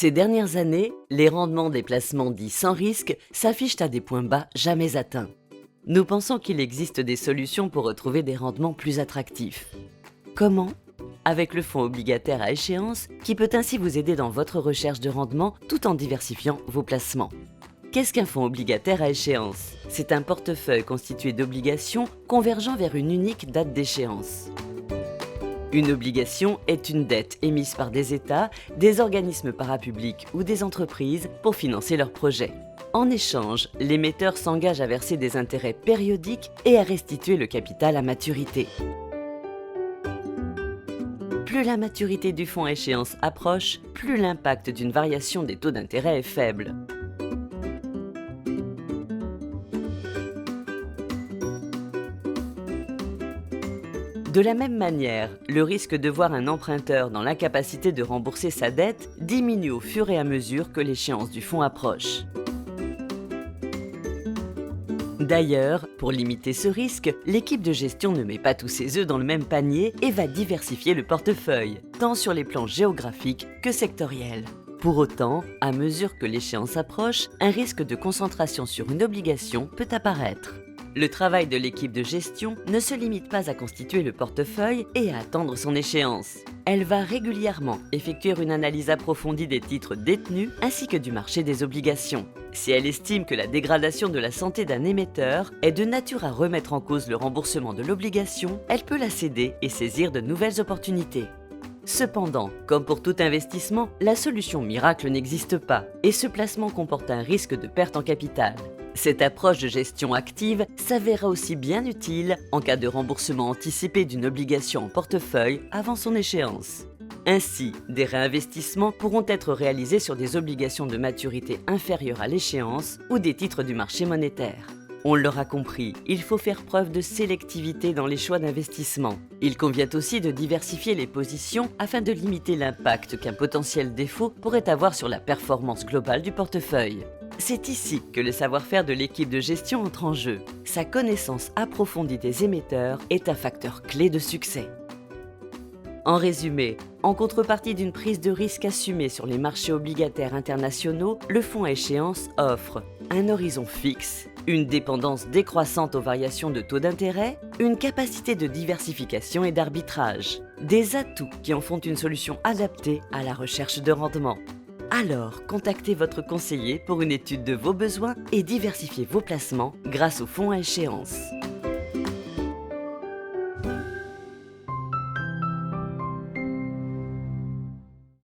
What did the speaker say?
Ces dernières années, les rendements des placements dits sans risque s'affichent à des points bas jamais atteints. Nous pensons qu'il existe des solutions pour retrouver des rendements plus attractifs. Comment ? Avec le fonds obligataire à échéance, qui peut ainsi vous aider dans votre recherche de rendement tout en diversifiant vos placements. Qu'est-ce qu'un fonds obligataire à échéance ? C'est un portefeuille constitué d'obligations convergeant vers une unique date d'échéance. Une obligation est une dette émise par des États, des organismes parapublics ou des entreprises pour financer leurs projets. En échange, l'émetteur s'engage à verser des intérêts périodiques et à restituer le capital à maturité. Plus la maturité du fonds à échéance approche, plus l'impact d'une variation des taux d'intérêt est faible. De la même manière, le risque de voir un emprunteur dans l'incapacité de rembourser sa dette diminue au fur et à mesure que l'échéance du fonds approche. D'ailleurs, pour limiter ce risque, l'équipe de gestion ne met pas tous ses œufs dans le même panier et va diversifier le portefeuille, tant sur les plans géographiques que sectoriels. Pour autant, à mesure que l'échéance approche, un risque de concentration sur une obligation peut apparaître. Le travail de l'équipe de gestion ne se limite pas à constituer le portefeuille et à attendre son échéance. Elle va régulièrement effectuer une analyse approfondie des titres détenus ainsi que du marché des obligations. Si elle estime que la dégradation de la santé d'un émetteur est de nature à remettre en cause le remboursement de l'obligation, elle peut la céder et saisir de nouvelles opportunités. Cependant, comme pour tout investissement, la solution miracle n'existe pas et ce placement comporte un risque de perte en capital. Cette approche de gestion active s'avérera aussi bien utile en cas de remboursement anticipé d'une obligation en portefeuille avant son échéance. Ainsi, des réinvestissements pourront être réalisés sur des obligations de maturité inférieure à l'échéance ou des titres du marché monétaire. On l'aura compris, il faut faire preuve de sélectivité dans les choix d'investissement. Il convient aussi de diversifier les positions afin de limiter l'impact qu'un potentiel défaut pourrait avoir sur la performance globale du portefeuille. C'est ici que le savoir-faire de l'équipe de gestion entre en jeu. Sa connaissance approfondie des émetteurs est un facteur clé de succès. En résumé, en contrepartie d'une prise de risque assumée sur les marchés obligataires internationaux, le fonds à échéance offre un horizon fixe, une dépendance décroissante aux variations de taux d'intérêt, une capacité de diversification et d'arbitrage, des atouts qui en font une solution adaptée à la recherche de rendement. Alors, contactez votre conseiller pour une étude de vos besoins et diversifiez vos placements grâce au fonds à échéance.